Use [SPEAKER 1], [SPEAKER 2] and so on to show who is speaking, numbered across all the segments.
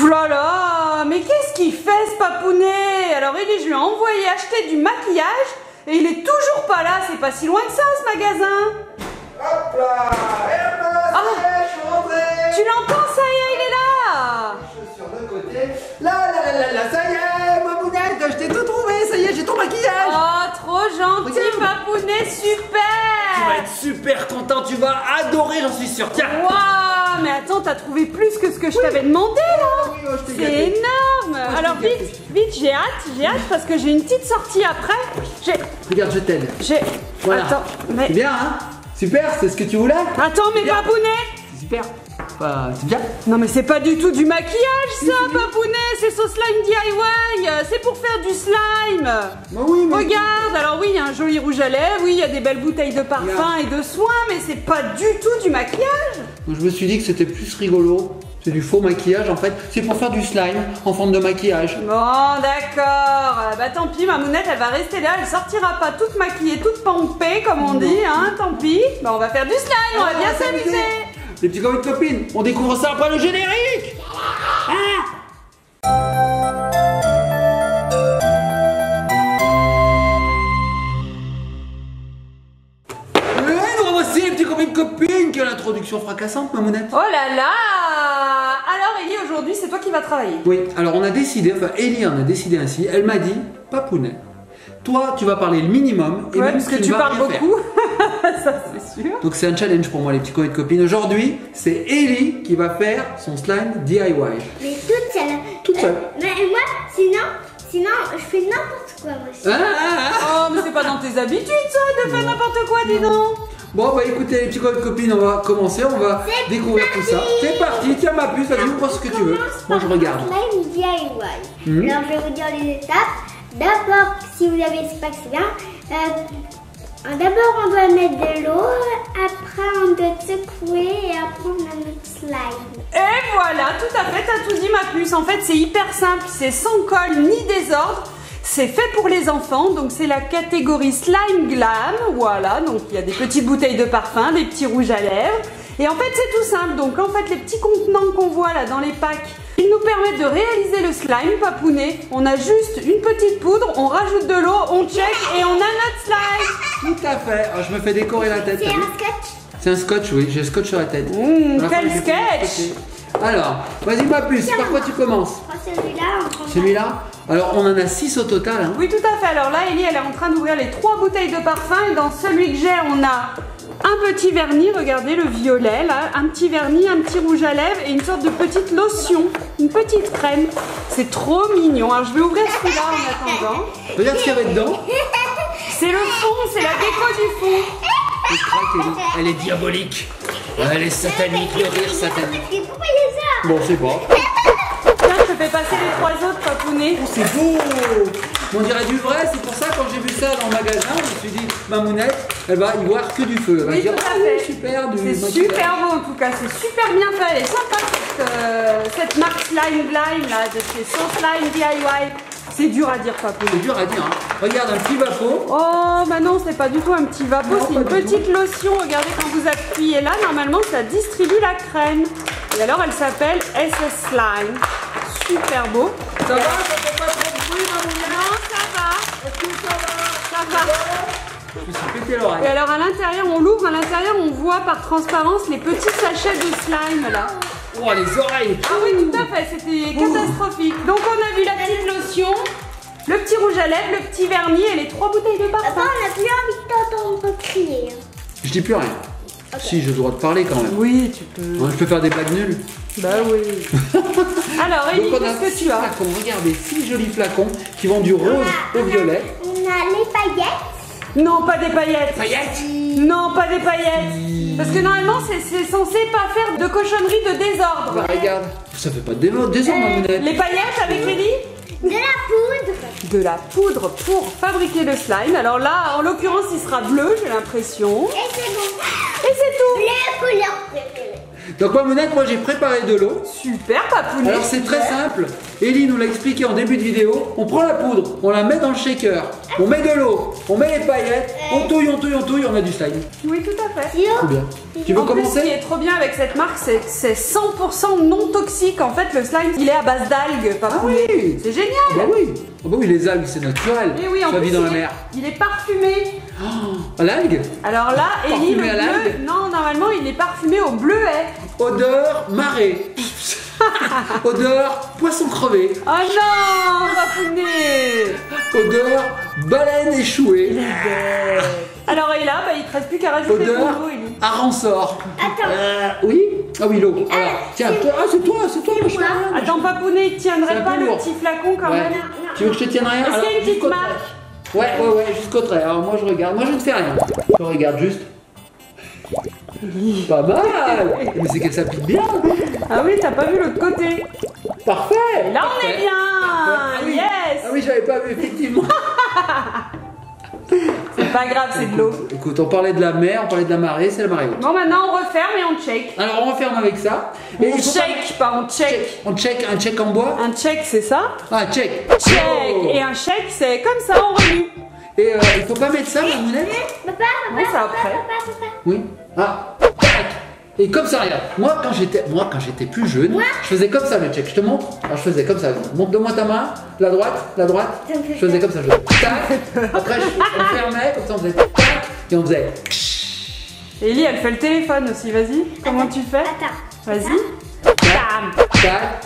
[SPEAKER 1] Ouh là là, mais qu'est-ce qu'il fait ce papounet? Alors Ellie, je lui ai envoyé acheter du maquillage et il est toujours pas là. C'est pas si loin que ça ce magasin.
[SPEAKER 2] Hop là, et hop là, je suis rentré.
[SPEAKER 1] Tu l'entends, ça y est, il est là.
[SPEAKER 2] Chaussures de côté. Là, ça y est, ma mounette, je t'ai tout trouvé, ça y est, j'ai ton maquillage.
[SPEAKER 1] Oh, trop gentil,
[SPEAKER 2] Regarde.
[SPEAKER 1] papounet, super.
[SPEAKER 2] Tu vas être super content, tu vas adorer, j'en suis sûr. Tiens.
[SPEAKER 1] Waouh, mais attends, t'as trouvé plus que ce que je t'avais demandé là.
[SPEAKER 2] Oui, oh, je t'ai
[SPEAKER 1] C'est
[SPEAKER 2] gâté.
[SPEAKER 1] énorme.
[SPEAKER 2] je
[SPEAKER 1] Alors
[SPEAKER 2] t'ai
[SPEAKER 1] vite, vite, j'ai hâte parce que j'ai une petite sortie après.
[SPEAKER 2] Regarde, je t'aide. Voilà.
[SPEAKER 1] Attends, mais...
[SPEAKER 2] C'est bien, hein? Super, c'est ce que tu voulais?
[SPEAKER 1] Attends, mais
[SPEAKER 2] Bien.
[SPEAKER 1] papounet.
[SPEAKER 2] C'est super. Enfin, c'est bien.
[SPEAKER 1] Non mais c'est pas du tout du maquillage ça, papounet, c'est son slime DIY, c'est pour faire du slime.
[SPEAKER 2] Bah oui, mais...
[SPEAKER 1] Regarde, alors oui, il y a un joli rouge à lèvres, oui, il y a des belles bouteilles de parfum
[SPEAKER 2] Regarde.
[SPEAKER 1] et de soins, mais c'est pas du tout du maquillage.
[SPEAKER 2] Je me suis dit que c'était plus rigolo. C'est du faux maquillage en fait. C'est pour faire du slime en forme de maquillage.
[SPEAKER 1] Bon, d'accord, bah tant pis, ma mounette, elle va rester là, elle sortira pas toute maquillée, toute pompée, comme on dit, hein, tant pis. Bah on va faire du slime, on va bien s'amuser.
[SPEAKER 2] Les petits copains de copines, on découvre ça après le générique. Et nous revoici les petits copains de copines. Quelle introduction fracassante, ma mounette.
[SPEAKER 1] Oh là là. Alors Ellie, aujourd'hui, c'est toi qui vas travailler.
[SPEAKER 2] Oui, alors on a décidé, enfin Ellie en a décidé ainsi. Elle m'a dit, papounet, toi tu vas parler le minimum. Et
[SPEAKER 1] Ouais,
[SPEAKER 2] même
[SPEAKER 1] parce que
[SPEAKER 2] tu
[SPEAKER 1] tu
[SPEAKER 2] vas
[SPEAKER 1] parles
[SPEAKER 2] rien faire.
[SPEAKER 1] beaucoup, ça c'est sûr.
[SPEAKER 2] Donc c'est un challenge pour moi les petits copains de copines. Aujourd'hui, c'est Ellie qui va faire son slime DIY.
[SPEAKER 3] Mais toute seule.
[SPEAKER 2] Toute seule.
[SPEAKER 3] Mais moi, sinon, je fais n'importe quoi moi aussi.
[SPEAKER 1] Oh, mais c'est pas dans tes habitudes ça, de faire n'importe quoi, dis donc.
[SPEAKER 2] Bon bah écoutez les petits copains de copines, on va commencer, on va découvrir tout ça. C'est parti, tiens ma puce, vas-y ouvre ce que tu veux. Moi je regarde.
[SPEAKER 3] Slime DIY. Alors je vais vous dire les étapes. D'abord, si vous avez ce pack, c'est bien. D'abord, on doit mettre de l'eau. Après, on doit secouer et après, on a notre slime.
[SPEAKER 1] Et voilà, tout à fait, t'as tout dit ma puce. En fait, c'est hyper simple, c'est sans colle ni désordre. C'est fait pour les enfants, donc c'est la catégorie slime glam. Voilà, donc il y a des petites bouteilles de parfum, des petits rouges à lèvres. Et en fait, c'est tout simple. Donc en fait, les petits contenants qu'on voit là dans les packs, ils nous permettent de réaliser le slime papounet. On a juste une petite poudre, on rajoute de l'eau, on check et on a notre slime.
[SPEAKER 2] Tout à fait. Alors, je me fais décorer la tête.
[SPEAKER 3] C'est
[SPEAKER 2] t'as vu
[SPEAKER 3] un scotch.
[SPEAKER 2] C'est un scotch, oui, j'ai un scotch sur la tête.
[SPEAKER 1] Quel
[SPEAKER 2] je vais
[SPEAKER 1] sketch.
[SPEAKER 2] Alors, vas-y ma puce, par quoi tu commences?
[SPEAKER 3] Prends celui-là, on prend
[SPEAKER 2] Celui-là? Alors on en a 6 au total. Hein.
[SPEAKER 1] Oui, tout à fait. Alors là, Ellie, elle est en train d'ouvrir les 3 bouteilles de parfum. Et dans celui que j'ai, on a un petit vernis, regardez le violet, là. Un petit vernis, un petit rouge à lèvres et une sorte de petite lotion, une petite crème. C'est trop mignon. Alors je vais ouvrir celui-là en attendant.
[SPEAKER 2] Regarde ce qu'il y avait dedans.
[SPEAKER 1] C'est le fond, c'est la déco du fond.
[SPEAKER 2] Et craque, Ellie. Elle est diabolique. Elle est satanique, le rire satanique.
[SPEAKER 3] Mais pourquoi il y a ça?
[SPEAKER 2] Bon, c'est pas.
[SPEAKER 1] Tiens, je te fais passer les 3 autres, papounet.
[SPEAKER 2] Oh, c'est beau! On dirait du vrai, c'est pour ça quand j'ai vu ça dans le magasin, je me suis dit, ma mounette, elle va y voir que du feu. Elle va
[SPEAKER 1] Oui,
[SPEAKER 2] dire,
[SPEAKER 1] tout à
[SPEAKER 2] ah
[SPEAKER 1] fait.
[SPEAKER 2] oui, super, du
[SPEAKER 1] C'est
[SPEAKER 2] maquillage.
[SPEAKER 1] super beau en tout cas, c'est super bien fait. Elle est sympa cette marque Slime Glime là, de chez So Slime DIY. C'est dur à dire, papounet.
[SPEAKER 2] C'est dur à dire, hein. Regarde, un petit vapeau.
[SPEAKER 1] Oh, bah non, c'est pas du tout un petit vapeau,
[SPEAKER 2] Non,
[SPEAKER 1] c'est une
[SPEAKER 2] pas du
[SPEAKER 1] petite lotion. Regardez, quand vous appuyez là, normalement, ça distribue la crème. Et alors, elle s'appelle SS Slime. Super beau.
[SPEAKER 2] Ça va, ça fait pas trop de bruit, ma mounette?
[SPEAKER 1] Non, ça va.
[SPEAKER 2] Est-ce que ça va?
[SPEAKER 1] Ça va.
[SPEAKER 2] Je me suis pété
[SPEAKER 1] Et
[SPEAKER 2] l'oreille.
[SPEAKER 1] alors, à l'intérieur, on l'ouvre, à l'intérieur, on voit par transparence les petits sachets de slime là.
[SPEAKER 2] Oh, les oreilles.
[SPEAKER 1] Ah oui, tout à fait, c'était catastrophique. Donc, on a vu la petite lotion, le petit rouge à lèvres, le petit vernis et les 3 bouteilles de
[SPEAKER 3] Papa,
[SPEAKER 1] parfum.
[SPEAKER 3] on n'a plus envie de t'entendre crier.
[SPEAKER 2] Je dis plus rien. Si, j'ai le droit de parler quand même.
[SPEAKER 1] Oui, tu peux.
[SPEAKER 2] Hein, je peux faire des blagues nulles.
[SPEAKER 1] Bah oui. Alors, Ellie,
[SPEAKER 2] Donc on a
[SPEAKER 1] qu'est-ce que
[SPEAKER 2] 6
[SPEAKER 1] tu as?
[SPEAKER 2] flacons, regardez, 6 jolis flacons qui vont du rose au violet.
[SPEAKER 3] On a les paillettes.
[SPEAKER 1] Non, pas des paillettes.
[SPEAKER 2] Paillettes.
[SPEAKER 1] Non, pas des paillettes. Parce que normalement, c'est censé pas faire de cochonnerie, de désordre.
[SPEAKER 2] Bah, regarde, ça fait pas de désordre, ma mounette.
[SPEAKER 1] Les paillettes avec Ellie?
[SPEAKER 3] De la poudre.
[SPEAKER 1] De la poudre pour fabriquer le slime. Alors là, en l'occurrence, il sera bleu, j'ai l'impression.
[SPEAKER 3] Et c'est bon.
[SPEAKER 1] Et c'est tout.
[SPEAKER 3] La couleur préférée.
[SPEAKER 2] Donc Mamounette, moi j'ai préparé de l'eau.
[SPEAKER 1] Super, Papounet.
[SPEAKER 2] Alors c'est très simple. Ellie nous l'a expliqué en début de vidéo. On prend la poudre, on la met dans le shaker, on met de l'eau, on met les paillettes, on touille, on a du slime.
[SPEAKER 1] Oui, tout à fait.
[SPEAKER 2] Trop bien. Tu veux
[SPEAKER 1] En plus, ce qui
[SPEAKER 2] commencer?
[SPEAKER 1] est trop bien avec cette marque, c'est que c'est 100% non toxique. En fait, le slime, il est à base d'algues, Papounet.
[SPEAKER 2] oui.
[SPEAKER 1] C'est génial.
[SPEAKER 2] Ah bah oui. Ah bah oui, les algues c'est naturel.
[SPEAKER 1] Et oui, en
[SPEAKER 2] Ça
[SPEAKER 1] plus,
[SPEAKER 2] vit dans la mer.
[SPEAKER 1] il est parfumé.
[SPEAKER 2] À l'algue?
[SPEAKER 1] Alors là, Ellie, le
[SPEAKER 2] Parfumé à l'algue?
[SPEAKER 1] bleu, non, normalement, il est parfumé au bleuet.
[SPEAKER 2] Odeur marée. Odeur poisson crevé.
[SPEAKER 1] Oh non, Papounet.
[SPEAKER 2] Odeur baleine échouée.
[SPEAKER 1] Alors, et là, bah, il ne te reste plus qu'à rajouter
[SPEAKER 2] Odeur
[SPEAKER 1] ton eau, Ellie.
[SPEAKER 2] à ressort.
[SPEAKER 3] Attends.
[SPEAKER 2] Oui? Ah oui, l'eau. Alors, tiens, toi, c'est toi, ma chérie.
[SPEAKER 1] Attends, Papounet, il
[SPEAKER 2] C'est
[SPEAKER 1] tiendrait
[SPEAKER 2] un
[SPEAKER 1] pas
[SPEAKER 2] peu
[SPEAKER 1] le
[SPEAKER 2] lourd.
[SPEAKER 1] petit flacon quand
[SPEAKER 2] Ouais.
[SPEAKER 1] même.
[SPEAKER 2] Tu veux que je te tienne rien?
[SPEAKER 1] Est-ce qu'il y a une petite
[SPEAKER 2] jusqu'au trait.
[SPEAKER 1] marque?
[SPEAKER 2] Ouais, jusqu'au trait. Alors moi je regarde. Moi je ne fais rien. Je regarde juste. Pas mal. Mais c'est qu'elle s'applique bien.
[SPEAKER 1] Ah oui, t'as pas vu l'autre côté.
[SPEAKER 2] Parfait.
[SPEAKER 1] Là, on est bien.
[SPEAKER 2] Ah oui.
[SPEAKER 1] Yes.
[SPEAKER 2] Ah oui, j'avais pas vu, effectivement.
[SPEAKER 1] C'est pas grave, c'est de l'eau.
[SPEAKER 2] Écoute, on parlait de la mer, on parlait de la marée, c'est la marée haute.
[SPEAKER 1] Bon, maintenant, on referme et on check.
[SPEAKER 2] Alors on referme avec ça. Et
[SPEAKER 1] On
[SPEAKER 2] il faut
[SPEAKER 1] check, pas on check.
[SPEAKER 2] On check, un check en bois.
[SPEAKER 1] Un check, c'est ça?
[SPEAKER 2] Ah, check.
[SPEAKER 1] Check.
[SPEAKER 2] Oh.
[SPEAKER 1] Et un chèque, c'est comme ça, on remue.
[SPEAKER 2] Et il faut pas mettre ça, Mamounette?
[SPEAKER 3] Papa,
[SPEAKER 1] Non, c'est après.
[SPEAKER 3] papa.
[SPEAKER 2] Oui. Ah, tac. Et comme ça, regarde. Moi, quand j'étais plus jeune, je faisais comme ça le check. Je te montre. Alors, je faisais comme ça. Montre-moi ta main. La droite. Je faisais comme ça. Je faisais tac. Après, on fermait. Comme ça, on faisait tac. Et on faisait.
[SPEAKER 1] Ellie, elle fait le téléphone aussi, vas-y. Comment tu fais?
[SPEAKER 3] Attends.
[SPEAKER 1] Vas-y. Bam.
[SPEAKER 2] Tac.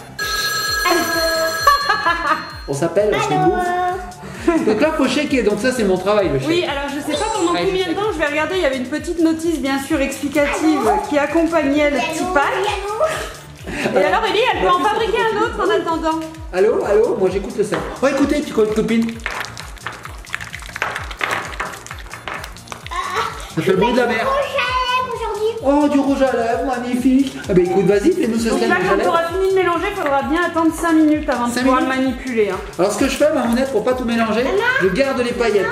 [SPEAKER 2] On s'appelle. Je te bouffe. Donc là, faut checker. Donc ça, c'est mon travail, le check.
[SPEAKER 1] Oui, alors je sais pas pendant
[SPEAKER 2] Allez,
[SPEAKER 1] combien de temps, je vais regarder, il y avait une petite notice bien sûr explicative qui accompagnait le petit pack. Et alors Ellie, elle peut en fabriquer un autre en attendant.
[SPEAKER 2] Allô, moi j'écoute le son. Oh, écoutez, petite copine. Ça fait le bruit de la mer. Oh, du rouge à lèvres, magnifique. Ah bah écoute, vas-y, fais-nous ce
[SPEAKER 1] Donc
[SPEAKER 2] slime
[SPEAKER 1] là,
[SPEAKER 2] rouge à
[SPEAKER 1] quand tu
[SPEAKER 2] lèvres.
[SPEAKER 1] auras fini de mélanger, il faudra bien attendre 5 minutes avant de
[SPEAKER 2] 5
[SPEAKER 1] pouvoir le
[SPEAKER 2] minutes
[SPEAKER 1] manipuler. Hein.
[SPEAKER 2] Alors ce que je fais, Mamounette, pour pas tout mélanger, je garde les paillettes.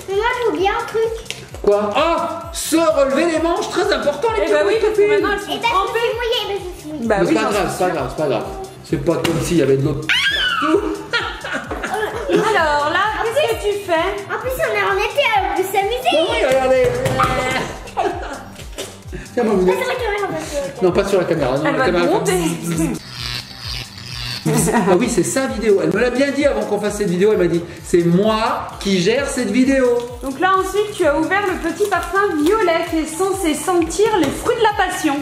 [SPEAKER 3] Mais moi, j'ai oublié un truc.
[SPEAKER 2] Quoi? Oh, se relever les manches, très important les
[SPEAKER 1] Eh
[SPEAKER 2] petites
[SPEAKER 1] bah oui, parce que
[SPEAKER 2] copines.
[SPEAKER 1] maintenant elles sont
[SPEAKER 3] Et ben, je
[SPEAKER 1] trempées.
[SPEAKER 3] suis mouillée, je suis mouillée.
[SPEAKER 1] Bah
[SPEAKER 2] Mais
[SPEAKER 1] oui,
[SPEAKER 2] c'est pas
[SPEAKER 1] j'en
[SPEAKER 2] grave,
[SPEAKER 1] suis
[SPEAKER 2] c'est pas grave, c'est pas grave. C'est pas comme s'il y avait de l'eau.
[SPEAKER 1] Alors là, qu'est-ce que tu fais?
[SPEAKER 3] En plus, on est en été, alors on peut s'amuser.
[SPEAKER 2] Oui, regardez. Tiens, Mamounette.
[SPEAKER 3] Pas sur la caméra, parce que-
[SPEAKER 2] Non, pas sur la caméra. Non,
[SPEAKER 1] Elle
[SPEAKER 2] la
[SPEAKER 1] va te
[SPEAKER 2] caméra.
[SPEAKER 1] gronder.
[SPEAKER 2] Ah oui, c'est sa vidéo. Elle me l'a bien dit avant qu'on fasse cette vidéo. Elle m'a dit, c'est moi qui gère cette vidéo.
[SPEAKER 1] Donc là ensuite, tu as ouvert le petit parfum violet qui est censé sentir les fruits de la passion.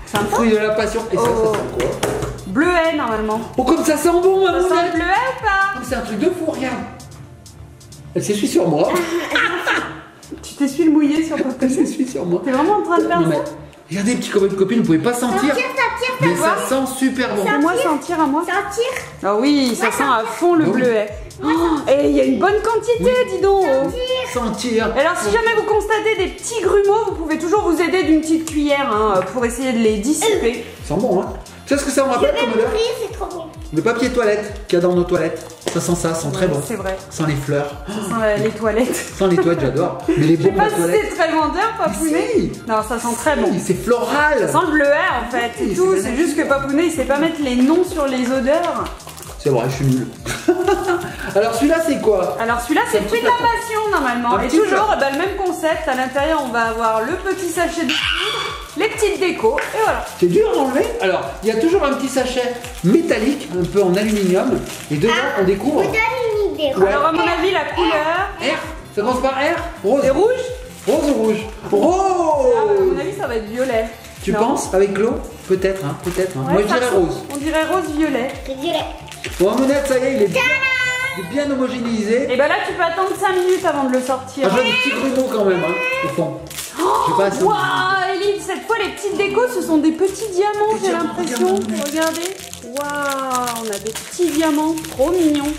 [SPEAKER 1] Sympa.
[SPEAKER 2] Fruit de la passion. Et ça,
[SPEAKER 1] Oh.
[SPEAKER 2] ça sent quoi?
[SPEAKER 1] Bleuet normalement.
[SPEAKER 2] Oh, comme ça sent bon,
[SPEAKER 1] Ça sent
[SPEAKER 2] Mamounette.
[SPEAKER 1] le bleuet ou pas?
[SPEAKER 2] C'est un truc de fou, regarde. Elle s'essuie sur moi.
[SPEAKER 1] Tu t'essuies le mouillé sur ton
[SPEAKER 2] Elle
[SPEAKER 1] côté.
[SPEAKER 2] s'essuie sur moi.
[SPEAKER 1] T'es vraiment en train de faire
[SPEAKER 2] Non, mais
[SPEAKER 1] ça?
[SPEAKER 2] regardez, petits copines, vous pouvez pas sentir. Mais ça sent super bon.
[SPEAKER 1] Fais-moi sentir à moi.
[SPEAKER 3] Sentir.
[SPEAKER 1] Ah oui, ça sent à fond le
[SPEAKER 2] Ah oui.
[SPEAKER 1] bleuet. Oh, et il y a une bonne quantité, dis donc.
[SPEAKER 2] Sentir.
[SPEAKER 1] Et alors si jamais vous constatez des petits grumeaux, vous pouvez toujours vous aider d'une petite cuillère hein, pour essayer de les dissiper.
[SPEAKER 2] Ça sent bon, hein. Tu sais ce que ça me rappelle comme odeur?
[SPEAKER 3] Oui, c'est trop bon.
[SPEAKER 2] Le papier toilette qu'il y a dans nos toilettes. Ça sent ça, ça sent très bon.
[SPEAKER 1] C'est vrai.
[SPEAKER 2] Ça sent les fleurs.
[SPEAKER 1] Ça sent les toilettes.
[SPEAKER 2] Ça sent les toilettes, j'adore. Mais les
[SPEAKER 1] Je sais
[SPEAKER 2] bombes
[SPEAKER 1] pas
[SPEAKER 2] de
[SPEAKER 1] si
[SPEAKER 2] toilette.
[SPEAKER 1] c'est très vendeur, Papounet.
[SPEAKER 2] Si.
[SPEAKER 1] Non, ça sent très bon.
[SPEAKER 2] Oui, c'est floral.
[SPEAKER 1] Ça sent le bleuet en fait, c'est
[SPEAKER 2] Oui,
[SPEAKER 1] tout.
[SPEAKER 2] c'est
[SPEAKER 1] C'est juste que Papounet il sait pas mettre les noms sur les odeurs.
[SPEAKER 2] C'est vrai, je suis nul. Alors celui-là, c'est quoi?
[SPEAKER 1] Alors celui-là c'est
[SPEAKER 2] Un
[SPEAKER 1] le fruit
[SPEAKER 2] petit
[SPEAKER 1] de la
[SPEAKER 2] flacon.
[SPEAKER 1] passion normalement.
[SPEAKER 2] Un
[SPEAKER 1] Et
[SPEAKER 2] petit
[SPEAKER 1] toujours
[SPEAKER 2] flacon.
[SPEAKER 1] bah, le même concept. À l'intérieur on va avoir le petit sachet de poudre, les petites décos et voilà.
[SPEAKER 2] C'est dur à enlever. Alors, il y a toujours un petit sachet métallique, un peu en aluminium. Et dedans, on découvre.
[SPEAKER 3] Je vous donne une idée.
[SPEAKER 2] Ouais.
[SPEAKER 1] Alors à mon avis la couleur
[SPEAKER 2] R. Ça commence par R. Rose.
[SPEAKER 1] c'est rouge.
[SPEAKER 2] Rose ou rouge?
[SPEAKER 1] Ah, à mon
[SPEAKER 2] Rose.
[SPEAKER 1] avis ça va être violet.
[SPEAKER 2] Tu
[SPEAKER 1] Non.
[SPEAKER 2] penses avec l'eau? Peut-être, hein. Peut-être. Hein.
[SPEAKER 1] Ouais,
[SPEAKER 2] Moi, je
[SPEAKER 1] ça
[SPEAKER 2] dirais
[SPEAKER 1] ressemble.
[SPEAKER 2] rose.
[SPEAKER 1] On dirait rose-violet.
[SPEAKER 3] Je dirais.
[SPEAKER 2] Bon, Mamounette, ça y est, il est bien homogénéisé.
[SPEAKER 1] Et bah là tu peux attendre 5 minutes avant de le sortir.
[SPEAKER 2] Ah, je vois des petits grumeaux quand même, hein, au fond. Je sais pas si.
[SPEAKER 1] Waouh, Ellie, cette fois les petites décos ce sont des petits diamants, j'ai
[SPEAKER 2] diamants,
[SPEAKER 1] l'impression.
[SPEAKER 2] diamants.
[SPEAKER 1] Regardez. Waouh, on a des petits diamants, trop mignons.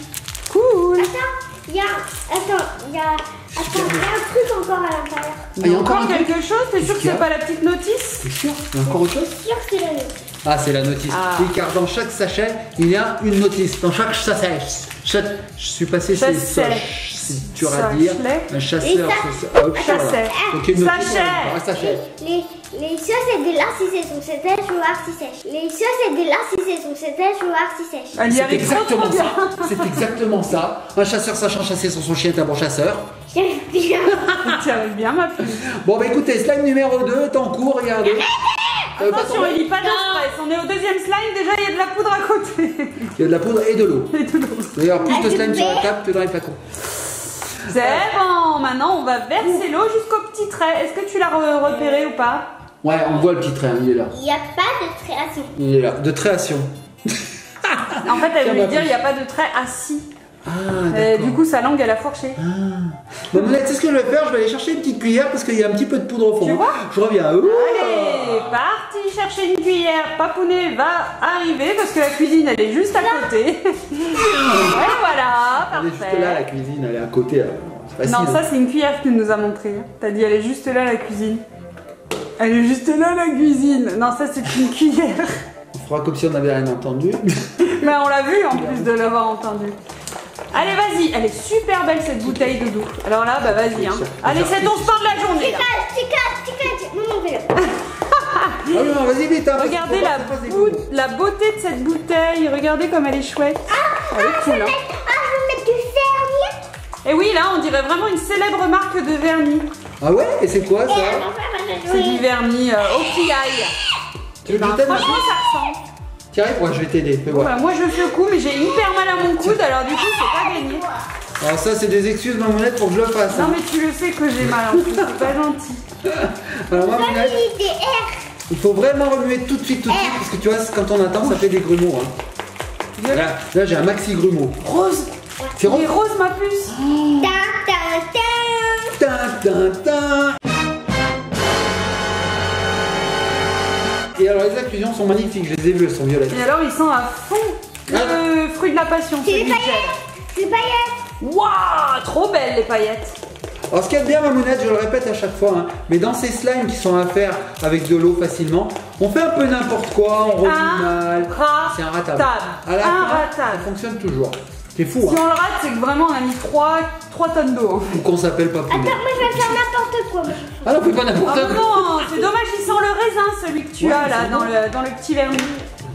[SPEAKER 1] Cool.
[SPEAKER 3] Attends, il y a un truc encore à l'intérieur.
[SPEAKER 2] Ah, il y a encore un truc.
[SPEAKER 1] quelque chose. T'es sûr que
[SPEAKER 2] Qu'est-ce qu'il y
[SPEAKER 1] c'est
[SPEAKER 2] a
[SPEAKER 1] pas la petite notice?
[SPEAKER 2] T'es sûr? Il y a encore autre chose?
[SPEAKER 3] Sûr que c'est la nôtre.
[SPEAKER 2] Ah, c'est la notice.
[SPEAKER 1] Ah.
[SPEAKER 2] Oui, car dans chaque sachet, il y a une notice. Dans chaque sachet. Je suis passé chez
[SPEAKER 1] Sachet.
[SPEAKER 2] c'est dur à dire. Un chasseur, hop,
[SPEAKER 1] Chasseur.
[SPEAKER 2] Donc il y a une notice,
[SPEAKER 1] Sachet.
[SPEAKER 2] sachet.
[SPEAKER 3] Les chaussettes de l'artiste sont sèches ou arti-sèches. Les chaussettes de l'artiste sont sèches ou arti-sèches.
[SPEAKER 1] Elle y
[SPEAKER 2] C'est
[SPEAKER 1] arrive
[SPEAKER 2] exactement
[SPEAKER 1] trop bien.
[SPEAKER 2] ça. C'est exactement ça. Un chasseur sachant chasser sur son chien est un bon chasseur.
[SPEAKER 3] J'aime bien.
[SPEAKER 1] Tu arrives bien, ma puce.
[SPEAKER 2] Bon, bah écoutez, slime numéro 2 est en cours, regardez.
[SPEAKER 1] Attention, il n'y a pas de stress. On est au deuxième slime, déjà il y a de la poudre à côté.
[SPEAKER 2] Il y a de la poudre et de l'eau.
[SPEAKER 1] Et tout le
[SPEAKER 2] D'ailleurs, plus de slime sur la table que dans les flacons.
[SPEAKER 1] C'est bon, maintenant on va verser l'eau jusqu'au petit trait. Est-ce que tu l'as repéré ou pas?
[SPEAKER 2] Ouais, on voit le petit trait, hein, il est là.
[SPEAKER 3] Il n'y a pas de création.
[SPEAKER 2] Il est là, de création.
[SPEAKER 1] En fait, elle voulait dire il n'y a pas de trait assis.
[SPEAKER 2] Ah,
[SPEAKER 1] Et
[SPEAKER 2] d'accord.
[SPEAKER 1] du coup, sa langue elle a fourché.
[SPEAKER 2] Bon, Mounette, c'est ce que je vais faire. Je vais aller chercher une petite cuillère parce qu'il y a un petit peu de poudre au fond.
[SPEAKER 1] Tu vois?
[SPEAKER 2] Je reviens. Ouh.
[SPEAKER 1] Allez, parti chercher une cuillère. Papounet va arriver parce que la cuisine elle est juste à côté. Et voilà,
[SPEAKER 2] Elle est juste là,
[SPEAKER 1] parfait.
[SPEAKER 2] la cuisine, elle est à côté. C'est facile.
[SPEAKER 1] Non, ça c'est une cuillère que tu nous as montré. T'as dit elle est juste là la cuisine. Elle est juste là la cuisine. Non, ça c'est une cuillère.
[SPEAKER 2] On fera comme si on n'avait rien entendu.
[SPEAKER 1] Mais on l'a vu en plus de l'avoir entendu. Allez, vas-y. Elle est super belle cette bouteille de doux. Alors là, bah vas-y. Hein. Allez, c'est ton sport de la journée. Là.
[SPEAKER 3] Maman, fais-le.
[SPEAKER 2] Ah oui, non, vas-y vite. Hein,
[SPEAKER 1] Regardez la beauté de cette bouteille. Regardez comme elle est chouette. Elle est cool. Hein.
[SPEAKER 3] Je vais mettre du vernis.
[SPEAKER 1] Et oui, là, on dirait vraiment une célèbre marque de vernis.
[SPEAKER 2] Ah ouais? Et c'est quoi ça?
[SPEAKER 1] C'est du vernis OPI.
[SPEAKER 2] Tu veux que je
[SPEAKER 1] Ben,
[SPEAKER 2] t'aide
[SPEAKER 1] franchement,
[SPEAKER 2] maintenant?
[SPEAKER 1] ça ressemble.
[SPEAKER 2] Tiens, ouais, je vais t'aider. Fais voir.
[SPEAKER 1] Bah, moi, je fais le coup, mais j'ai hyper mal à mon coude, alors du coup, c'est pas gagné.
[SPEAKER 2] Alors ça, c'est des excuses, ma Mounette, pour que je le fasse.
[SPEAKER 1] Non,
[SPEAKER 2] Hein.
[SPEAKER 1] mais tu le sais que j'ai mal en coude, c'est pas gentil.
[SPEAKER 2] Alors ma Mounette,
[SPEAKER 3] Des R.
[SPEAKER 2] il faut vraiment remuer tout de suite, parce que tu vois, quand on attend, ça fait des grumeaux. Hein. Là j'ai un maxi grumeau.
[SPEAKER 1] Rose.
[SPEAKER 2] C'est
[SPEAKER 1] Il est rose, ma puce.
[SPEAKER 3] Ta, ta, ta.
[SPEAKER 2] Tin, tin, tin. Et alors les inclusions sont magnifiques, je les ai vues, elles sont violettes.
[SPEAKER 1] Et alors, il sent à fond le fruit de la passion.
[SPEAKER 3] C'est des
[SPEAKER 1] celui de
[SPEAKER 3] paillettes.
[SPEAKER 1] gel.
[SPEAKER 3] C'est des paillettes.
[SPEAKER 1] Waouh, trop belles les paillettes.
[SPEAKER 2] Alors ce qu'il y a de bien, ma Mounette, je le répète à chaque fois, hein, mais dans ces slimes qui sont à faire avec de l'eau facilement, on fait un peu n'importe quoi, on remue mal. C'est un ratable. À la fin, ça fonctionne toujours. C'est fou,
[SPEAKER 1] Si
[SPEAKER 2] hein.
[SPEAKER 1] on le rate, c'est que vraiment on a mis 3 tonnes d'eau.
[SPEAKER 2] Ou qu'on s'appelle pas
[SPEAKER 3] Attends,
[SPEAKER 2] poulet.
[SPEAKER 3] moi je vais faire n'importe quoi.
[SPEAKER 2] Ah non, fais pas n'importe
[SPEAKER 1] Ah
[SPEAKER 2] quoi.
[SPEAKER 1] non, c'est dommage, il sent le raisin celui que tu
[SPEAKER 2] Ouais,
[SPEAKER 1] as là
[SPEAKER 2] c'est
[SPEAKER 1] dans le petit vernis.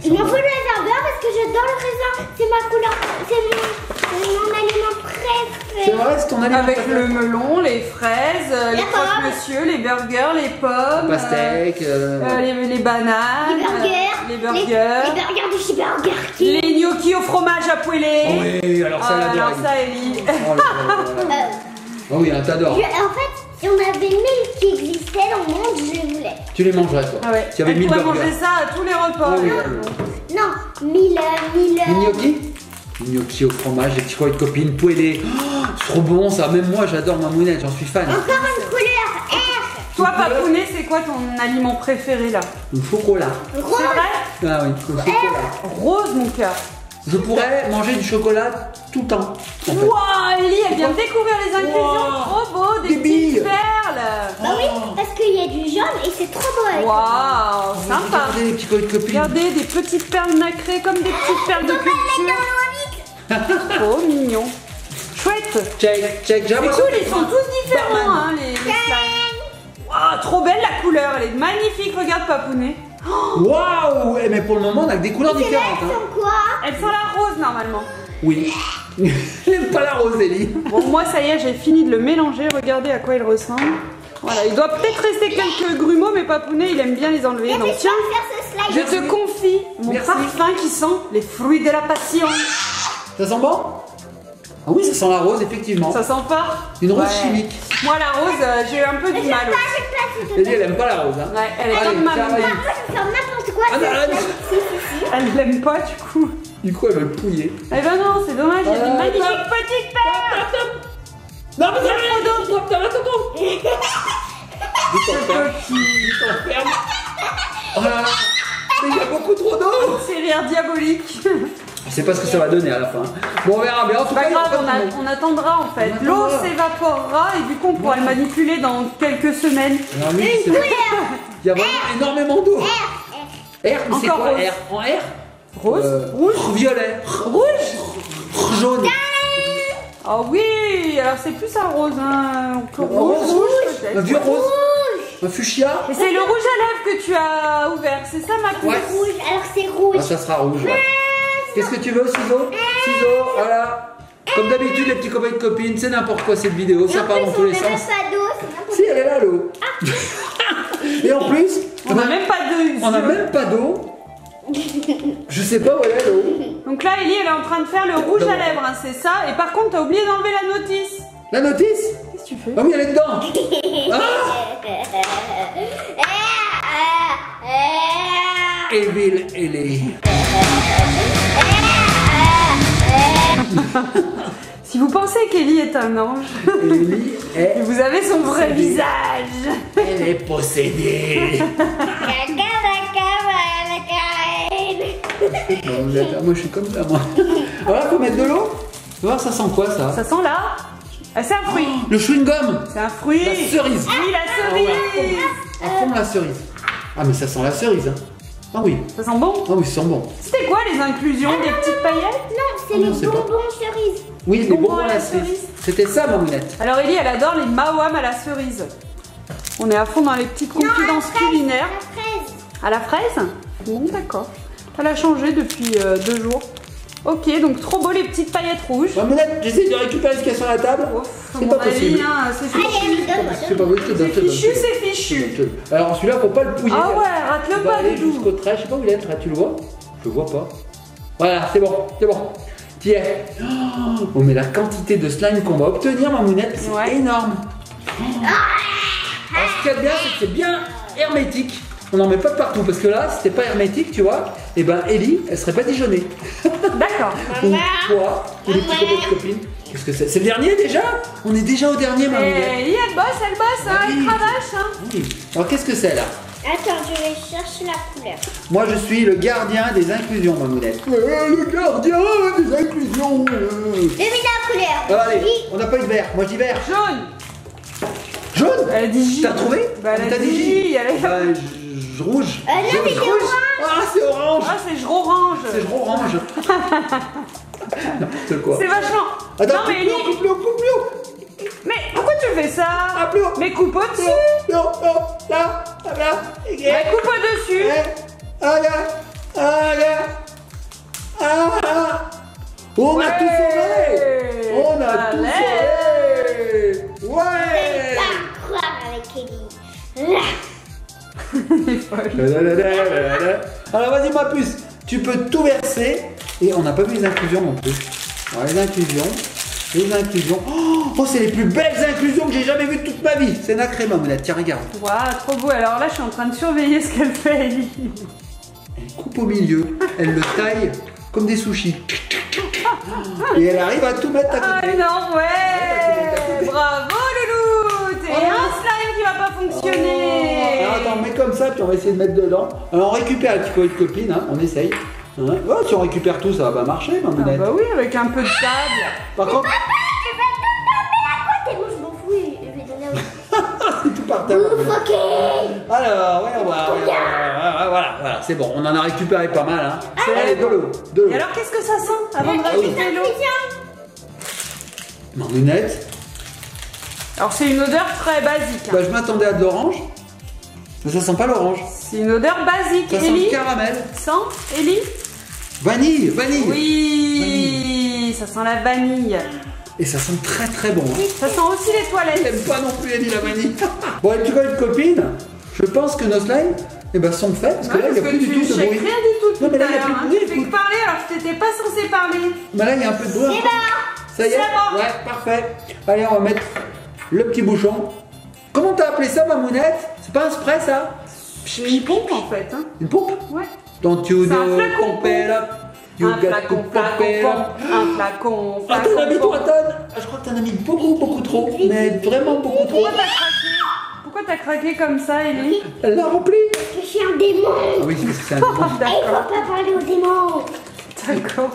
[SPEAKER 3] Il m'en faut le raisin blanc parce que j'adore le raisin. C'est ma couleur, c'est mon aliment préféré.
[SPEAKER 2] C'est vrai, c'est ton aliment
[SPEAKER 1] Avec
[SPEAKER 2] préféré.
[SPEAKER 1] le melon, les fraises, les
[SPEAKER 3] La pomme.
[SPEAKER 1] croque-monsieur, les burgers, les pommes,
[SPEAKER 2] Le pastèque.
[SPEAKER 1] les bananes,
[SPEAKER 3] Les burgers.
[SPEAKER 1] les burgers,
[SPEAKER 3] Les burgers de chez Burger King.
[SPEAKER 1] les gnocchis au fromage à poêler.
[SPEAKER 2] Oui, alors ça, elle adore.
[SPEAKER 1] alors ça, Ellie.
[SPEAKER 2] Oh là là là là. Ah oui, hein, t'adores.
[SPEAKER 3] En fait, si on avait 1000 qui existaient dans le monde, je les voulais.
[SPEAKER 2] Tu les mangerais, toi.
[SPEAKER 1] Ah ouais.
[SPEAKER 2] Tu avais
[SPEAKER 1] Elle
[SPEAKER 2] 1000
[SPEAKER 1] pourrait
[SPEAKER 2] burgers.
[SPEAKER 1] manger ça à tous les repas.
[SPEAKER 2] Ah oui,
[SPEAKER 3] Non, 1000.
[SPEAKER 2] Les gnocchis? Les gnocchis au fromage, les petits croix de copines, poêlés. Oh, c'est trop bon ça. Même moi, j'adore ma Mounette, j'en suis fan.
[SPEAKER 3] Encore une couleur R.
[SPEAKER 1] Toi, Papounet, c'est quoi ton aliment préféré là?
[SPEAKER 2] Le chocolat.
[SPEAKER 1] C'est
[SPEAKER 3] Rose.
[SPEAKER 1] vrai?
[SPEAKER 2] Ah oui, le chocolat.
[SPEAKER 1] Rose, mon cœur.
[SPEAKER 2] Je pourrais manger du chocolat tout le temps. En fait.
[SPEAKER 1] Waouh, Ellie, elle vient de découvrir les inclusions.
[SPEAKER 2] Wow.
[SPEAKER 1] Trop beau, des
[SPEAKER 2] Des billes.
[SPEAKER 1] petites perles.
[SPEAKER 3] Bah oui, parce qu'il y a du jaune et c'est trop beau. avec.
[SPEAKER 1] Waouh, sympa.
[SPEAKER 2] Regardez les petits croix de copines.
[SPEAKER 1] Regardez, des petites perles nacrées comme des petites perles de culture. Trop mignon. Chouette.
[SPEAKER 2] Check, check. J'ai
[SPEAKER 1] C'est
[SPEAKER 2] l'impression
[SPEAKER 1] cool,
[SPEAKER 2] que
[SPEAKER 1] ils sont tous différents,
[SPEAKER 2] Barman.
[SPEAKER 1] hein, les slimes. Waouh, trop belle la couleur, elle est magnifique. Regarde, Papounet.
[SPEAKER 2] Waouh. Eh, mais pour le moment, on a que des couleurs
[SPEAKER 3] C'est là,
[SPEAKER 2] différentes.
[SPEAKER 3] elles
[SPEAKER 2] Hein.
[SPEAKER 3] sont quoi?
[SPEAKER 1] Elle sent la rose normalement.
[SPEAKER 2] Oui. Elle aime pas la rose, Ellie.
[SPEAKER 1] Bon, moi, ça y est, j'ai fini de le mélanger. Regardez à quoi il ressemble. Voilà, il doit peut-être rester quelques grumeaux, mais Papounet, il aime bien les enlever. Donc, tiens,
[SPEAKER 3] Faire ce
[SPEAKER 1] je
[SPEAKER 3] slime.
[SPEAKER 1] te confie mon
[SPEAKER 2] Merci.
[SPEAKER 1] parfum qui sent les fruits de la passion.
[SPEAKER 2] Ça sent bon? Ah oui, ça sent la rose, effectivement.
[SPEAKER 1] Ça sent fort?
[SPEAKER 2] Une rose
[SPEAKER 1] Ouais.
[SPEAKER 2] chimique.
[SPEAKER 1] Moi, la rose, j'ai eu un peu du mal aussi.
[SPEAKER 2] Ellie, elle aime pas la rose. Hein.
[SPEAKER 1] Ouais, elle est
[SPEAKER 2] Allez,
[SPEAKER 1] comme maman.
[SPEAKER 2] tiens, vas-y.
[SPEAKER 3] Moi, je vais faire n'importe quoi.
[SPEAKER 2] Ah, non,
[SPEAKER 3] ce
[SPEAKER 2] non,
[SPEAKER 3] slime. Si, si, si.
[SPEAKER 1] Elle l'aime pas, du coup.
[SPEAKER 2] Du coup, elle veut le pouiller.
[SPEAKER 1] Eh ben non, c'est dommage, il y a une magnifique petite perle.
[SPEAKER 2] Non, mais
[SPEAKER 1] Il y a trop d'eau.
[SPEAKER 2] Oh là là. Mais il y a beaucoup trop d'eau.
[SPEAKER 1] C'est rire diabolique.
[SPEAKER 2] Je sais pas ce que ça va donner à la fin. Bon, on verra bien. En tout
[SPEAKER 1] Pas
[SPEAKER 2] cas, il y a
[SPEAKER 1] grave,
[SPEAKER 2] pas de
[SPEAKER 1] on attendra en fait.
[SPEAKER 2] On
[SPEAKER 1] L'eau
[SPEAKER 2] attendra.
[SPEAKER 1] s'évaporera et du coup on pourra le manipuler dans quelques semaines.
[SPEAKER 2] Alors, lui, c'est- il y a vraiment énormément d'eau. R, mais c'est
[SPEAKER 1] Encore
[SPEAKER 2] quoi
[SPEAKER 1] rose.
[SPEAKER 2] R? En R?
[SPEAKER 1] Rose, rouge,
[SPEAKER 2] Violet.
[SPEAKER 1] rouge.
[SPEAKER 2] Jaune.
[SPEAKER 1] Oh oui, alors c'est plus un rose, hein. Rouge peut-être.
[SPEAKER 2] Un vieux rose. Un fuchsia.
[SPEAKER 1] Et c'est le rouge à lèvres que tu as ouvert, c'est ça ma puce?
[SPEAKER 2] Ouais.
[SPEAKER 3] Rouge, alors c'est rouge.
[SPEAKER 2] Ah, ça sera rouge. Ouais. Qu'est-ce que tu veux, ciseaux? Ciseaux, voilà. Comme d'habitude, les petits copains et copines, c'est n'importe quoi cette vidéo, ça part dans tous les sens.
[SPEAKER 3] Pas d'eau, c'est n'importe
[SPEAKER 2] Si, elle est là, l'eau. Et en plus,
[SPEAKER 1] On n'a même pas de
[SPEAKER 2] on n'a même pas d'eau. Je sais pas où elle est l'eau.
[SPEAKER 1] Donc là, Ellie, elle est en train de faire le rouge à lèvres, hein, c'est ça. Et par contre, t'as oublié d'enlever la notice.
[SPEAKER 2] La notice?
[SPEAKER 1] Qu'est-ce que tu fais?
[SPEAKER 2] Ah oui, elle est dedans. Ah, Evil Ellie.
[SPEAKER 1] Si vous pensez qu'Ellie est un ange,
[SPEAKER 2] Ellie est...
[SPEAKER 1] et vous avez son vrai
[SPEAKER 2] possédée.
[SPEAKER 1] visage.
[SPEAKER 2] Elle est possédée. Bon, moi je suis comme ça, moi. Voilà, faut mettre de l'eau. Tu vois, ça sent quoi ça?
[SPEAKER 1] Ça sent là. Ah, c'est un fruit.
[SPEAKER 2] Le chewing-gum.
[SPEAKER 1] C'est un fruit.
[SPEAKER 2] La cerise.
[SPEAKER 1] Oui, la cerise.
[SPEAKER 2] À fond la cerise. Ah mais ça sent la cerise. Hein. Ah oui.
[SPEAKER 1] Ça sent bon.
[SPEAKER 2] Ah oui, ça sent bon.
[SPEAKER 1] C'était quoi les inclusions des petites paillettes?
[SPEAKER 3] Non, c'est
[SPEAKER 2] Oh, non,
[SPEAKER 3] les
[SPEAKER 2] c'est pas.
[SPEAKER 3] bonbons cerises.
[SPEAKER 2] Oui, les
[SPEAKER 1] Bonbons
[SPEAKER 2] bonbons
[SPEAKER 1] à
[SPEAKER 2] à
[SPEAKER 1] la
[SPEAKER 2] la cerise.
[SPEAKER 1] cerise.
[SPEAKER 2] C'était ça, mamounette.
[SPEAKER 1] Alors Ellie, elle adore les mawam à la cerise. On est à fond dans les petites confidences culinaires.
[SPEAKER 3] La fraise.
[SPEAKER 1] À la fraise? Bon, d'accord. Elle a changé depuis 2 jours. Ok, donc trop beau les petites paillettes rouges.
[SPEAKER 2] Mamounette, j'essaie de récupérer ce qu'il y a sur la table.
[SPEAKER 1] À
[SPEAKER 2] C'est
[SPEAKER 1] mon
[SPEAKER 2] pas
[SPEAKER 1] avis,
[SPEAKER 2] possible.
[SPEAKER 1] hein, c'est fichu.
[SPEAKER 3] Allez, donne-moi.
[SPEAKER 2] C'est pas possible,
[SPEAKER 1] C'est fichu, c'est fichu.
[SPEAKER 2] Alors celui-là, faut pas le pouiller.
[SPEAKER 1] Ah ouais, rate-le
[SPEAKER 2] Il va
[SPEAKER 1] pas,
[SPEAKER 2] aller
[SPEAKER 1] Doudou.
[SPEAKER 2] jusqu'au trait. Je sais pas où il est, là, tu le vois? Je le vois pas. Voilà, c'est bon, c'est bon. Tiens. Oh, mais la quantité de slime qu'on va obtenir, mamounette, c'est
[SPEAKER 1] Ouais.
[SPEAKER 2] énorme. Alors ce qu'il y a de bien, c'est que c'est bien hermétique. On n'en met pas de partout parce que là, si c'était pas hermétique, tu vois, et ben Ellie, elle serait pas dijonnée.
[SPEAKER 1] D'accord.
[SPEAKER 2] Ou toi, ou les petits copains de copines. Qu'est-ce que c'est? C'est le dernier déjà? On est déjà au dernier, mamounette.
[SPEAKER 1] Et Ellie, elle bosse, hein,
[SPEAKER 2] Oui.
[SPEAKER 1] elle cravache. Hein.
[SPEAKER 2] Oui. Alors qu'est-ce que c'est là?
[SPEAKER 3] Attends, je vais chercher la couleur.
[SPEAKER 2] Moi, je suis le gardien des inclusions, mamounette. Le gardien des inclusions.
[SPEAKER 3] Devine la couleur.
[SPEAKER 2] Allez, on n'a pas eu de vert. Moi, je dis vert.
[SPEAKER 1] Jaune.
[SPEAKER 2] Jaune?
[SPEAKER 1] Elle a dit J.
[SPEAKER 2] T'as trouvé?
[SPEAKER 1] Bah, elle a
[SPEAKER 2] T'as
[SPEAKER 1] dit J. Elle a...
[SPEAKER 2] Bah, rouge.
[SPEAKER 3] Non, mais c'est orange.
[SPEAKER 2] Ah, c'est orange.
[SPEAKER 1] Ah, c'est orange.
[SPEAKER 2] C'est orange. N'importe quoi.
[SPEAKER 1] C'est vachement.
[SPEAKER 2] Attends,
[SPEAKER 1] non, mais Ellie.
[SPEAKER 2] coupe-le.
[SPEAKER 1] Mais pourquoi tu fais ça?
[SPEAKER 2] Ah, plus haut.
[SPEAKER 1] Mais coupe au-dessus.
[SPEAKER 2] Non, là.
[SPEAKER 1] Bah, coupe au-dessus.
[SPEAKER 2] Ah, là. On a tout sauvé. On a tout sauvé. Ouais.
[SPEAKER 3] Pas croire avec Ellie. Là.
[SPEAKER 2] Alors vas-y ma puce, tu peux tout verser. Et on n'a pas vu les inclusions non plus. Alors les inclusions. Oh, c'est les plus belles inclusions que j'ai jamais vues de toute ma vie. C'est nacré mamounette, tiens regarde.
[SPEAKER 1] Waouh, trop beau. Alors là, je suis en train de surveiller ce qu'elle fait, Ellie.
[SPEAKER 2] Elle coupe au milieu, elle le taille comme des sushis. Et elle arrive à tout mettre à
[SPEAKER 1] Ah
[SPEAKER 2] côté.
[SPEAKER 1] non, ouais. Bravo, Loulou. T'es un slime qui va pas fonctionner.
[SPEAKER 2] Alors, attends, mets comme ça, puis on va essayer de mettre dedans. Alors on récupère un petit peu de copine, hein, on essaye. Hein. Ouais, si on récupère tout, ça va pas marcher,
[SPEAKER 1] Ah
[SPEAKER 2] mamounette.
[SPEAKER 1] bah oui, avec un peu de table.
[SPEAKER 2] Par contre,
[SPEAKER 3] Tu vas tout tomber à côté. Moi, je m'en fous. Je vais donner un
[SPEAKER 2] c'est tout par terre.
[SPEAKER 3] ouf, ok.
[SPEAKER 2] Alors, ouais, voilà, c'est bon, on en a récupéré pas mal, hein. Allez, de l'eau, de l'eau.
[SPEAKER 1] Et alors, qu'est-ce que ça sent avant de rajouter l'eau?
[SPEAKER 2] Mamounette,
[SPEAKER 1] Alors, c'est une odeur très basique. hein.
[SPEAKER 2] bah, je m'attendais à de l'orange, mais ça sent pas l'orange.
[SPEAKER 1] C'est une odeur basique.
[SPEAKER 2] Ça sent
[SPEAKER 1] Ellie,
[SPEAKER 2] le caramel.
[SPEAKER 1] sent, Ellie?
[SPEAKER 2] Vanille.
[SPEAKER 1] Oui, ça sent la vanille.
[SPEAKER 2] Et ça sent très très bon. Hein.
[SPEAKER 1] Ça sent aussi les toilettes.
[SPEAKER 2] J'aime pas non plus Ellie la vanille. Bon, et tu vois, une copine, je pense que nos slimes, eh ben, sont faits, parce que
[SPEAKER 1] Ouais,
[SPEAKER 2] là, il n'y a plus du tout de
[SPEAKER 1] tu
[SPEAKER 2] bruit.
[SPEAKER 1] rien du tout
[SPEAKER 2] Non, mais
[SPEAKER 1] tout
[SPEAKER 2] là,
[SPEAKER 1] à
[SPEAKER 2] il y a plus
[SPEAKER 1] l'heure.
[SPEAKER 2] de
[SPEAKER 1] hein.
[SPEAKER 2] bruit,
[SPEAKER 1] Tu fais que
[SPEAKER 2] écoute.
[SPEAKER 1] parler alors que t'étais pas censé parler.
[SPEAKER 2] Mais là, il y a un peu de bruit.
[SPEAKER 3] C'est
[SPEAKER 2] encore.
[SPEAKER 3] bon.
[SPEAKER 2] Ça y est?
[SPEAKER 1] C'est bon.
[SPEAKER 2] Ouais, parfait. Allez, on va mettre le petit bouchon. Comment t'as appelé ça, mamounette? C'est pas un spray, ça?
[SPEAKER 1] C'est une pompe en fait. Hein.
[SPEAKER 2] Une pompe?
[SPEAKER 1] Ouais.
[SPEAKER 2] Don't you
[SPEAKER 1] C'est un
[SPEAKER 2] know,
[SPEAKER 1] flacon
[SPEAKER 2] pump it up. You
[SPEAKER 1] Un
[SPEAKER 2] got
[SPEAKER 1] flacon,
[SPEAKER 2] to pump it
[SPEAKER 1] flacon,
[SPEAKER 2] up.
[SPEAKER 1] un flacon,
[SPEAKER 2] Ah, t'en as mis
[SPEAKER 1] flacon.
[SPEAKER 2] 3 tonnes? Ah, je crois que t'en as mis beaucoup trop. Mais vraiment beaucoup trop.
[SPEAKER 1] Pourquoi t'as craqué? Pourquoi t'as craqué comme ça, Ellie?
[SPEAKER 2] Elle l'a rempli.
[SPEAKER 3] Je suis un démon.
[SPEAKER 2] Ah oui, parce que c'est un démon.
[SPEAKER 3] Et il faut
[SPEAKER 1] D'accord,
[SPEAKER 3] pas parler aux démons.
[SPEAKER 1] d'accord.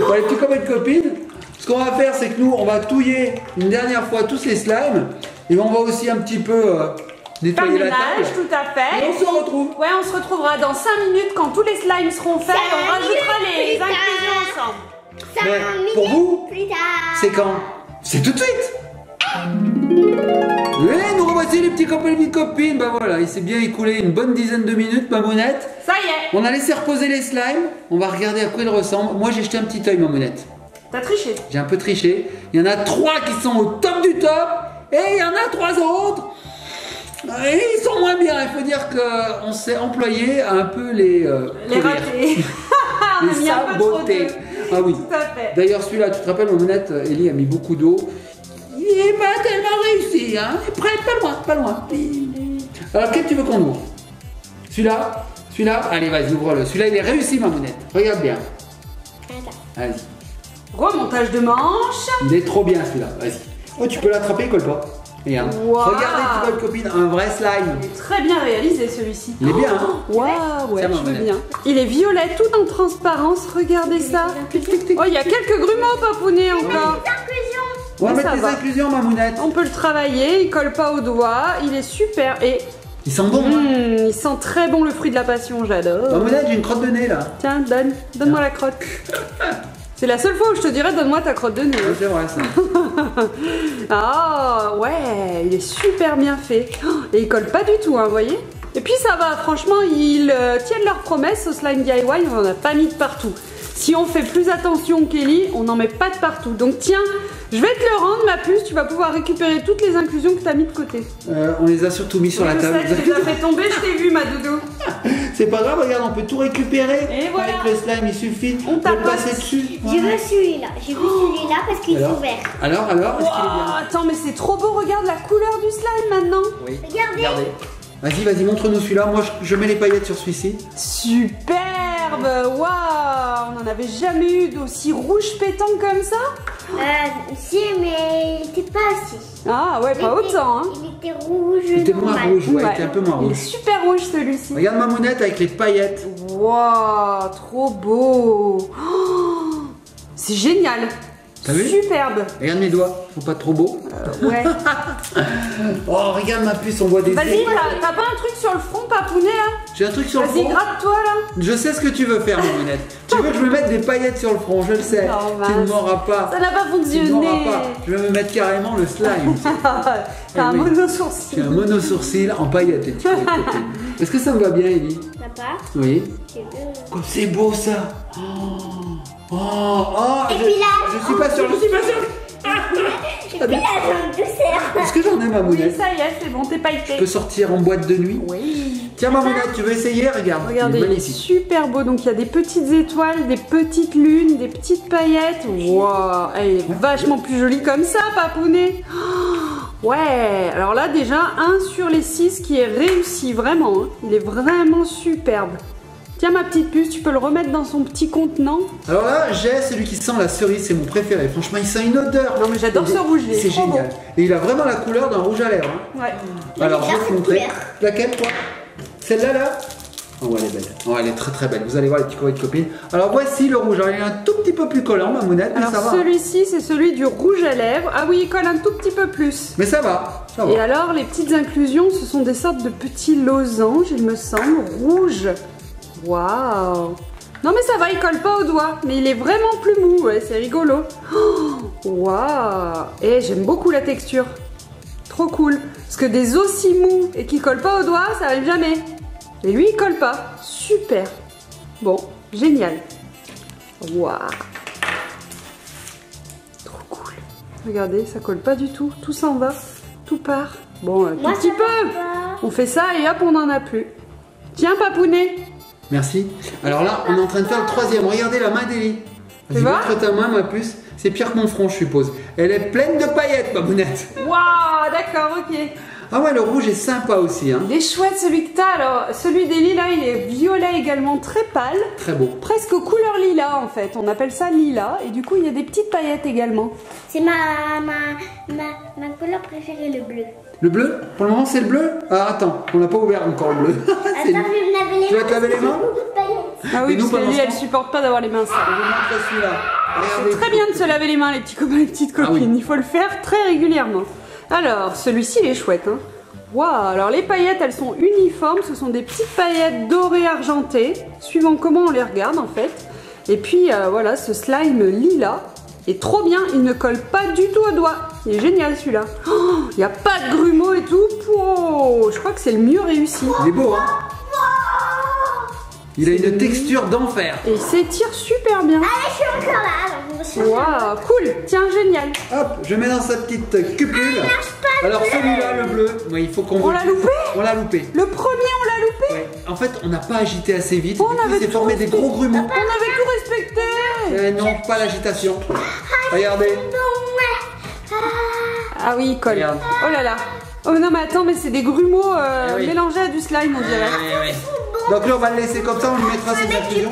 [SPEAKER 2] Bon, les petits copains de copines, ce qu'on va faire, c'est que nous, on va touiller une dernière fois tous les slimes. Et on va aussi un petit peu
[SPEAKER 1] Faire
[SPEAKER 2] nettoyer la
[SPEAKER 1] ménage,
[SPEAKER 2] table.
[SPEAKER 1] tout à fait.
[SPEAKER 2] Et on se retrouve.
[SPEAKER 1] Ouais, on se retrouvera dans 5 minutes quand tous les slimes seront faits.
[SPEAKER 3] Cinq
[SPEAKER 1] On rajoutera
[SPEAKER 3] minutes
[SPEAKER 1] les
[SPEAKER 3] plus tard.
[SPEAKER 1] inclusions ensemble.
[SPEAKER 3] 5
[SPEAKER 2] Mais
[SPEAKER 3] minutes
[SPEAKER 2] pour vous,
[SPEAKER 3] plus tard.
[SPEAKER 2] C'est quand? C'est tout de suite. Et nous revoici les petits copains et les petites copines. Bah voilà, il s'est bien écoulé une bonne dizaine de minutes, Mamounette.
[SPEAKER 1] Ça y est.
[SPEAKER 2] On a laissé reposer les slimes. On va regarder à quoi ils ressemblent. Moi j'ai jeté un petit œil, Mamounette.
[SPEAKER 1] T'as triché.
[SPEAKER 2] J'ai un peu triché. Il y en a 3 qui sont au top du top. Et il y en a 3 autres. Et ils sont moins bien. Il faut dire qu'on s'est employé à un peu les
[SPEAKER 1] rater. On a mis un peu trop d'œufs.
[SPEAKER 2] Ah oui.
[SPEAKER 1] Tout à fait.
[SPEAKER 2] D'ailleurs, celui-là, tu te rappelles, Mamounette, Ellie a mis beaucoup d'eau. Il n'est pas tellement réussi, hein. Près, pas loin, pas loin. Alors, quel tu veux qu'on ouvre? Celui-là? Celui-là? Allez, vas-y, ouvre-le. Celui-là, il est réussi, Mamounette. Regarde bien. Vas-y.
[SPEAKER 1] Remontage de manche.
[SPEAKER 2] Il est trop bien, celui-là. Vas-y. Oh, tu peux l'attraper, il colle pas. Regarde.
[SPEAKER 1] Wow.
[SPEAKER 2] Regardez, tu vois, copine, un vrai slime.
[SPEAKER 1] Il est très bien réalisé, celui-ci.
[SPEAKER 2] Il est bien, hein.
[SPEAKER 1] Waouh, ouais,
[SPEAKER 2] Tiens,
[SPEAKER 1] je veux
[SPEAKER 2] Mamounette.
[SPEAKER 1] bien. Il est violet, tout en transparence. Regardez ça. Oh, il y a quelques grumeaux, papounet, encore.
[SPEAKER 2] On va
[SPEAKER 1] Mais
[SPEAKER 2] mettre
[SPEAKER 1] ça
[SPEAKER 2] des
[SPEAKER 1] va.
[SPEAKER 2] inclusions, Mamounette.
[SPEAKER 1] On peut le travailler, il colle pas au doigt, il est super et
[SPEAKER 2] Ils sont bons, hein.
[SPEAKER 1] il sent très bon le fruit de la passion, j'adore.
[SPEAKER 2] Mamounette, j'ai une crotte de nez, là.
[SPEAKER 1] Tiens, donne-moi la crotte. C'est la seule fois où je te dirais donne-moi ta crotte de nez.
[SPEAKER 2] Ouais, c'est vrai, ça.
[SPEAKER 1] Ah ouais, il est super bien fait. Et il colle pas du tout, hein, vous voyez. Et puis ça va, franchement, ils tiennent leurs promesses au slime DIY, on en a pas mis de partout. Si on fait plus attention Kelly, on n'en met pas de partout. Donc tiens, je vais te le rendre ma puce, tu vas pouvoir récupérer toutes les inclusions que tu as mis de côté.
[SPEAKER 2] On les a surtout mis sur la
[SPEAKER 1] Je
[SPEAKER 2] table.
[SPEAKER 1] sais, tu les as fait tomber, je t'ai vu ma doudou.
[SPEAKER 2] C'est pas grave, regarde, on peut tout récupérer.
[SPEAKER 1] Et voilà.
[SPEAKER 2] Avec le slime, il suffit
[SPEAKER 1] On
[SPEAKER 2] de
[SPEAKER 1] tapote.
[SPEAKER 2] passer dessus.
[SPEAKER 3] Je veux celui-là. Je veux celui-là parce qu'il est
[SPEAKER 2] Alors
[SPEAKER 3] ouvert.
[SPEAKER 2] Alors, est-ce qu'il est bien?
[SPEAKER 1] Oh, attends, mais c'est trop beau, regarde la couleur du slime maintenant.
[SPEAKER 2] Oui.
[SPEAKER 3] Regardez.
[SPEAKER 2] Vas-y, montre-nous celui-là. Moi, je mets les paillettes sur celui-ci.
[SPEAKER 1] Superbe, waouh, on n'en avait jamais eu d'aussi rouge pétant comme ça.
[SPEAKER 3] Si, mais il était pas assis.
[SPEAKER 1] Ah ouais, pas autant, hein.
[SPEAKER 3] Il était rouge.
[SPEAKER 2] Il était moins
[SPEAKER 3] normal.
[SPEAKER 2] rouge, ouais, il était un peu moins
[SPEAKER 1] Il est
[SPEAKER 2] rouge.
[SPEAKER 1] super rouge celui-ci.
[SPEAKER 2] Regarde Mamounette avec les paillettes.
[SPEAKER 1] Waouh, trop beau. Oh, c'est génial.
[SPEAKER 2] T'as vu?
[SPEAKER 1] Superbe.
[SPEAKER 2] Regarde mes doigts, ils sont pas trop beaux.
[SPEAKER 1] Ouais.
[SPEAKER 2] Oh, regarde ma puce, on voit des
[SPEAKER 1] Vas-y,
[SPEAKER 2] étoiles.
[SPEAKER 1] t'as pas un truc sur le front, papounet là?
[SPEAKER 2] J'ai un truc sur le
[SPEAKER 1] Vas-y,
[SPEAKER 2] front.
[SPEAKER 1] gratte-toi là.
[SPEAKER 2] Je sais ce que tu veux faire, Mamounette. Tu veux que je me mette des paillettes sur le front, je le sais.
[SPEAKER 1] Non,
[SPEAKER 2] Tu ne
[SPEAKER 1] mince.
[SPEAKER 2] m'auras pas.
[SPEAKER 1] Ça n'a pas
[SPEAKER 2] Tu ne m'auras
[SPEAKER 1] fonctionné.
[SPEAKER 2] pas. Je vais me mettre carrément le slime.
[SPEAKER 1] T'as un
[SPEAKER 2] oui.
[SPEAKER 1] mono-sourcil.
[SPEAKER 2] J'ai un mono-sourcil en paillettes, les petits copains. Est-ce que ça me va bien, Ellie?
[SPEAKER 3] Papa,
[SPEAKER 2] Oui.
[SPEAKER 3] tu veux.
[SPEAKER 2] Oh, c'est beau ça.
[SPEAKER 3] Et puis là,
[SPEAKER 2] je suis pas sûr, je suis pas sûr.
[SPEAKER 3] et puis là, j'ai un douceur.
[SPEAKER 2] Est-ce que j'en ai,
[SPEAKER 1] Oui,
[SPEAKER 2] Mamounette?
[SPEAKER 1] ça y est, c'est bon, t'es
[SPEAKER 2] Je
[SPEAKER 1] pailleté.
[SPEAKER 2] peux sortir en boîte de nuit?
[SPEAKER 1] Oui.
[SPEAKER 2] Tiens, Mamounette, tu veux essayer? Regarde,
[SPEAKER 1] Regardez,
[SPEAKER 2] il est
[SPEAKER 1] il est
[SPEAKER 2] magnifique.
[SPEAKER 1] super beau. Donc il y a des petites étoiles, des petites lunes, des petites paillettes. Waouh, elle est vachement plus jolie comme ça, papounet. Oh, ouais, alors là déjà, 1 sur les 6 qui est réussi, vraiment. Hein. Il est vraiment superbe. Tiens ma petite puce, tu peux le remettre dans son petit contenant.
[SPEAKER 2] Alors là, j'ai celui qui sent la cerise, c'est mon préféré. Franchement, il sent une odeur.
[SPEAKER 1] Non mais j'adore ce rouge, il est
[SPEAKER 2] C'est
[SPEAKER 1] trop
[SPEAKER 2] génial. Et il a vraiment la couleur d'un rouge à lèvres. Hein.
[SPEAKER 1] Ouais.
[SPEAKER 2] Alors, je
[SPEAKER 3] il a
[SPEAKER 2] vais te
[SPEAKER 3] cette
[SPEAKER 2] montrer.
[SPEAKER 3] couleur.
[SPEAKER 2] Laquelle, toi? Celle-là, là? Oh, elle est belle. Oh, elle est très très belle. Vous allez voir les petits copains et copines. Alors, voici le rouge. Alors, il est un tout petit peu plus collant, Mamounette, mais ça
[SPEAKER 1] Alors
[SPEAKER 2] va.
[SPEAKER 1] celui-ci, c'est celui du rouge à lèvres. Ah oui, il colle un tout petit peu plus.
[SPEAKER 2] Mais ça va. Ça va.
[SPEAKER 1] Et alors, les petites inclusions, ce sont des sortes de petits losanges, il me semble, rouges. Waouh! Non mais ça va, il colle pas au doigt, mais il est vraiment plus mou, ouais, c'est rigolo. Oh, waouh! Et j'aime beaucoup la texture. Trop cool. Parce que des aussi mous et qui collent pas au doigt, ça arrive jamais. Et lui, il colle pas. Super. Bon, génial. Waouh! Trop cool. Regardez, ça colle pas du tout. Tout s'en va. Tout part. Bon, un tout
[SPEAKER 3] Moi,
[SPEAKER 1] petit
[SPEAKER 3] ça
[SPEAKER 1] peu.
[SPEAKER 3] va pas.
[SPEAKER 1] On fait ça et hop, on n'en a plus. Tiens, papounet.
[SPEAKER 2] Merci. Alors là, on est en train de faire le troisième. Regardez la main d'Ellie. Vas-y,
[SPEAKER 1] Tu vois?
[SPEAKER 2] montre ta main, ma puce. C'est pire que mon front, je suppose. Elle est pleine de paillettes, Mamounette.
[SPEAKER 1] Waouh, d'accord, ok.
[SPEAKER 2] Ah ouais, le rouge est sympa aussi. Hein.
[SPEAKER 1] Il est chouette celui que t'as. Alors, celui d'Ellie là, il est violet également, très pâle.
[SPEAKER 2] Très beau.
[SPEAKER 1] Presque couleur lilas en fait. On appelle ça lilas. Et du coup, il y a des petites paillettes également.
[SPEAKER 3] C'est ma couleur préférée, le bleu.
[SPEAKER 2] Le bleu? Pour le moment, c'est le bleu? Ah, attends, on n'a pas ouvert encore le bleu.
[SPEAKER 3] Attends, je vais me laver les
[SPEAKER 2] Tu vas te laver les mains?
[SPEAKER 3] Beaucoup de paillettes.
[SPEAKER 1] Ah oui,
[SPEAKER 2] Et nous,
[SPEAKER 1] parce que
[SPEAKER 2] pendant
[SPEAKER 1] lui,
[SPEAKER 2] ce
[SPEAKER 1] elle
[SPEAKER 2] temps-
[SPEAKER 1] supporte pas d'avoir les mains
[SPEAKER 2] Je
[SPEAKER 1] sales.
[SPEAKER 2] vous montre celui-là.
[SPEAKER 1] C'est
[SPEAKER 2] Regardez.
[SPEAKER 1] très bien de se laver les mains, les petits copains, les petites copines.
[SPEAKER 2] Ah oui.
[SPEAKER 1] Il faut le faire très régulièrement. Alors, celui-ci, il est chouette. Hein. Waouh, alors les paillettes, elles sont uniformes. Ce sont des petites paillettes dorées argentées, suivant comment on les regarde en fait. Et puis, voilà, ce slime lilas. est trop bien, il ne colle pas du tout au doigt. Il est génial celui-là. Il n'y a pas de grumeaux et tout. Oh, je crois que c'est le mieux réussi.
[SPEAKER 2] Il est beau, hein? Il a une texture d'enfer.
[SPEAKER 1] Et il s'étire super bien.
[SPEAKER 3] Allez, je suis encore là.
[SPEAKER 1] Waouh, cool. Tiens, génial.
[SPEAKER 2] Hop, je mets dans sa petite cupule. Alors celui-là, le bleu, ouais, il faut qu'on...
[SPEAKER 1] On l'a loupé?
[SPEAKER 2] On l'a loupé.
[SPEAKER 1] Le premier, on l'a loupé?
[SPEAKER 2] Ouais. En fait, on n'a pas agité assez vite.
[SPEAKER 1] On avait
[SPEAKER 2] s'est formé des gros grumeaux.
[SPEAKER 1] On avait tout respecté.
[SPEAKER 2] Non, pas l'agitation. Regardez.
[SPEAKER 1] Ah oui, il colle.
[SPEAKER 2] Regarde.
[SPEAKER 1] Oh là là. Oh non, mais attends, mais c'est des grumeaux
[SPEAKER 2] oui.
[SPEAKER 1] mélangés à du slime, on dirait.
[SPEAKER 2] Ouais. Donc là, on va le laisser comme ça, on lui mettra ses inclusions.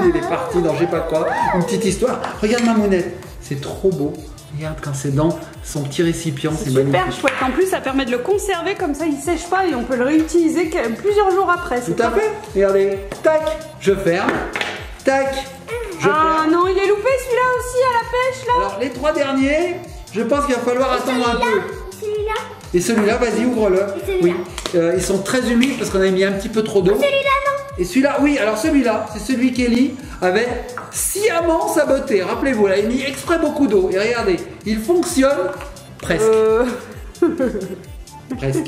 [SPEAKER 2] Il est parti dans je sais pas quoi. Une petite histoire. Regarde ma mounette. C'est trop beau. Regarde quand c'est dans son petit récipient, c'est magnifique.
[SPEAKER 1] Super chouette. En plus, ça permet de le conserver comme ça, il sèche pas et on peut le réutiliser plusieurs jours après.
[SPEAKER 2] Tout à fait. Regardez. Tac, je ferme. Tac, je ferme.
[SPEAKER 1] Ah non, il est loupé celui-là aussi à la pêche là.
[SPEAKER 2] Alors les 3 derniers, je pense qu'il va falloir attendre un peu.
[SPEAKER 3] Celui-là.
[SPEAKER 2] Et celui-là, vas-y, ouvre-le. Oui. Ils sont très humides parce qu'on a mis un petit peu trop d'eau.
[SPEAKER 3] Celui-là, non.
[SPEAKER 2] Et celui-là, oui, alors celui-là, c'est celui qu'Ellie avait sciemment saboté. Rappelez-vous, elle a mis exprès beaucoup d'eau. Et regardez, il fonctionne presque. Presque.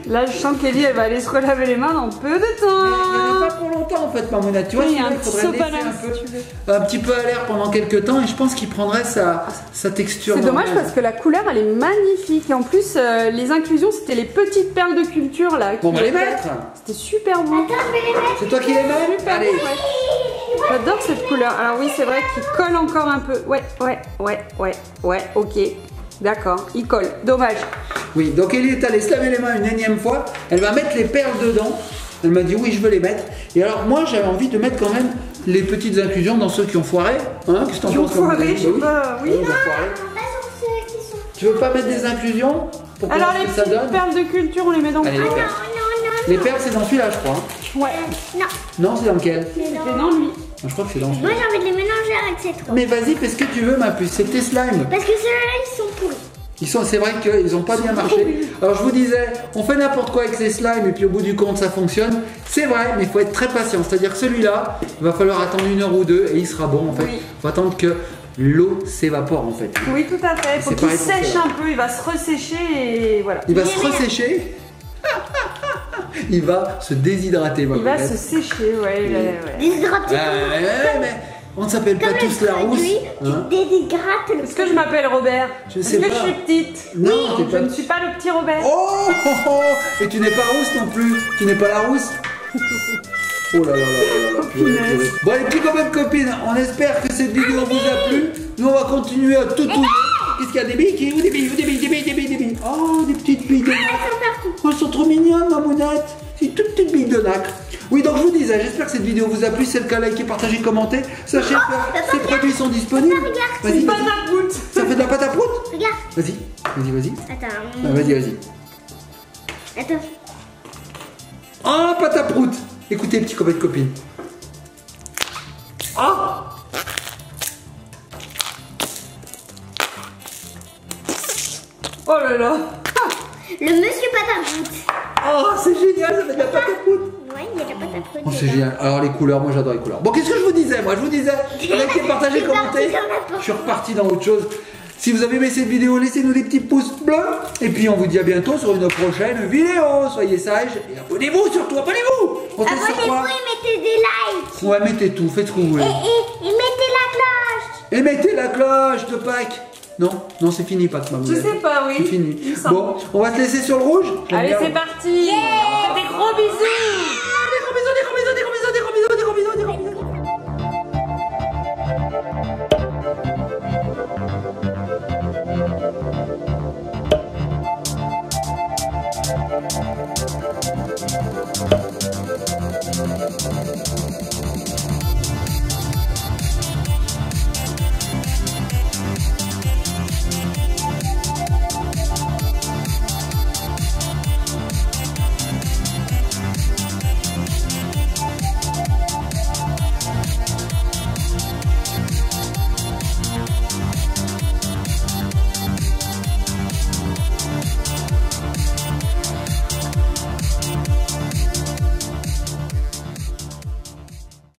[SPEAKER 1] Là, je sens qu'Ellie, elle va aller se relaver les mains dans peu de
[SPEAKER 2] Mais il n'y en
[SPEAKER 1] temps.
[SPEAKER 2] a pas pour longtemps en fait, Mamouna. Tu vois,
[SPEAKER 1] Oui,
[SPEAKER 2] celui-là,
[SPEAKER 1] un
[SPEAKER 2] il
[SPEAKER 1] petit
[SPEAKER 2] faudrait le
[SPEAKER 1] sopalin,
[SPEAKER 2] laisser
[SPEAKER 1] si tu veux.
[SPEAKER 2] un petit peu à l'air pendant quelques temps. Et je pense qu'il prendrait sa texture.
[SPEAKER 1] C'est dommage
[SPEAKER 2] normale.
[SPEAKER 1] parce que la couleur, elle est magnifique. Et en plus, les inclusions, c'était les petites perles de culture là.
[SPEAKER 2] Bon, on va les mettre.
[SPEAKER 1] C'était super beau.
[SPEAKER 3] Attends, je vais les mettre.
[SPEAKER 2] C'est toi qui les mets?
[SPEAKER 1] Super
[SPEAKER 2] Allez.
[SPEAKER 1] beau, ouais. J'adore cette couleur. Alors oui, c'est vrai qu'il colle encore un peu. Ouais, ok. D'accord, il colle. Dommage.
[SPEAKER 2] Oui, donc Ellie est allée se laver les mains une énième fois. Elle va mettre les perles dedans. Elle m'a dit oui, je veux les mettre. Et alors moi, j'avais envie de mettre quand même les petites inclusions dans ceux qui ont foiré. Hein, qu'est-ce que t'en
[SPEAKER 1] Qui ont
[SPEAKER 2] penses, Mamouna?
[SPEAKER 1] foiré, je sais pas. Oui.
[SPEAKER 2] ils ont foiré.
[SPEAKER 3] Pas sur ceux qui sont.
[SPEAKER 2] Tu veux pas mettre des inclusions pour
[SPEAKER 1] Alors
[SPEAKER 2] voir
[SPEAKER 1] les
[SPEAKER 2] ce que ça
[SPEAKER 1] petites
[SPEAKER 2] donne?
[SPEAKER 1] perles de culture, on les met dans
[SPEAKER 2] Allez, les
[SPEAKER 3] Non,
[SPEAKER 2] perles.
[SPEAKER 3] non,
[SPEAKER 2] Les perles, c'est dans celui-là, je crois. hein.
[SPEAKER 1] Ouais.
[SPEAKER 3] non.
[SPEAKER 2] Non, c'est dans lequel?
[SPEAKER 3] Mais
[SPEAKER 1] C'est
[SPEAKER 3] non.
[SPEAKER 1] dans lui.
[SPEAKER 2] Je crois que c'est dans
[SPEAKER 3] Moi,
[SPEAKER 2] celui-là.
[SPEAKER 3] j'ai envie de les mélanger avec ces trois.
[SPEAKER 2] Mais vas-y, fais ce que tu veux, ma puce. C'est tes slimes.
[SPEAKER 3] Parce que ceux-là, ils sont pourris.
[SPEAKER 2] C'est vrai qu'ils n'ont pas bien marché. Alors je vous disais, on fait n'importe quoi avec ces slimes et puis au bout du compte ça fonctionne. C'est vrai, mais il faut être très patient. C'est-à-dire que celui-là, il va falloir attendre 1 heure ou 2 et il sera bon en fait.
[SPEAKER 1] Oui.
[SPEAKER 2] Il faut attendre que l'eau s'évapore en fait.
[SPEAKER 1] Oui, tout à fait. Il faut
[SPEAKER 2] C'est
[SPEAKER 1] qu'il
[SPEAKER 2] pareil pour
[SPEAKER 1] sèche
[SPEAKER 2] ceux-là.
[SPEAKER 1] un peu, il va se ressécher et voilà.
[SPEAKER 2] Il va se ressécher. Il va se déshydrater.
[SPEAKER 1] Il va se sécher, ouais.
[SPEAKER 3] Déshydraté.
[SPEAKER 2] Mais on ne s'appelle pas tous la rousse. Hein.
[SPEAKER 3] Déshydrate le.
[SPEAKER 1] Est-ce que je m'appelle Robert?
[SPEAKER 2] Je
[SPEAKER 1] Est-ce
[SPEAKER 2] sais
[SPEAKER 1] que
[SPEAKER 2] pas.
[SPEAKER 1] je suis petite?
[SPEAKER 2] Non,
[SPEAKER 1] oui,
[SPEAKER 2] t'es
[SPEAKER 1] je
[SPEAKER 2] pas-
[SPEAKER 1] ne suis pas le petit Robert.
[SPEAKER 2] Oh, oh, oh. Et tu n'es pas rousse non plus. Tu n'es pas la rousse. Oh là là là là là.
[SPEAKER 1] Punaise.
[SPEAKER 2] Bon les petits copains de copines, on espère que cette vidéo vous a plu. Nous on va continuer à tout tourner. Qu'est-ce qu'il y a, des billes? Où des billes? Où des billes? Des billes, des billes, des billes. Oh, des petites billes de nacre. Oh, elles sont trop mignonnes, ma mounette. C'est une toute petite bille de nacre. Oui, donc je vous disais, j'espère que cette vidéo vous a plu. C'est le cas, likez, partagez, commentez. Sachez que ces produits sont disponibles. Vas-y,
[SPEAKER 1] Pas
[SPEAKER 2] vas-y.
[SPEAKER 1] de route.
[SPEAKER 2] Ça fait de la pâte à prout?
[SPEAKER 3] Regarde.
[SPEAKER 2] Vas-y, vas-y, vas-y.
[SPEAKER 3] Attends.
[SPEAKER 2] Ah, vas-y, vas-y.
[SPEAKER 3] Attends.
[SPEAKER 2] Oh, pâte à prout. Écoutez, petits copains de copines. Oh.
[SPEAKER 1] Oh là là.
[SPEAKER 3] Le monsieur patapoute.
[SPEAKER 2] Oh, c'est génial, ça fait de la pâte à prout.
[SPEAKER 3] Ouais, il y a de la patapoute.
[SPEAKER 2] Oh, c'est génial. Alors les couleurs, moi j'adore les couleurs. Bon, qu'est-ce que je vous disais? Moi, je vous disais, likez, partagez,
[SPEAKER 3] Je suis partie
[SPEAKER 2] commentez.
[SPEAKER 3] dans n'importe
[SPEAKER 2] Je suis reparti dans autre chose. Si vous avez aimé cette vidéo, laissez-nous des petits pouces bleus. Et puis on vous dit à bientôt sur une prochaine vidéo. Soyez sages et abonnez-vous surtout, abonnez-vous. On se laisse sur
[SPEAKER 3] Abonnez-vous
[SPEAKER 2] quoi?
[SPEAKER 3] et mettez des likes.
[SPEAKER 2] Ouais, mettez tout, faites ce que vous voulez.
[SPEAKER 3] Et mettez la cloche.
[SPEAKER 2] Et mettez la cloche de Pâques. Non, non, c'est fini, Pâques, maman.
[SPEAKER 1] Je sais pas, oui.
[SPEAKER 2] C'est fini.
[SPEAKER 1] Il me semble.
[SPEAKER 2] Bon, on va te laisser sur le rouge. J'aime
[SPEAKER 1] Allez,
[SPEAKER 2] bien.
[SPEAKER 1] c'est parti. On fait des gros bisous.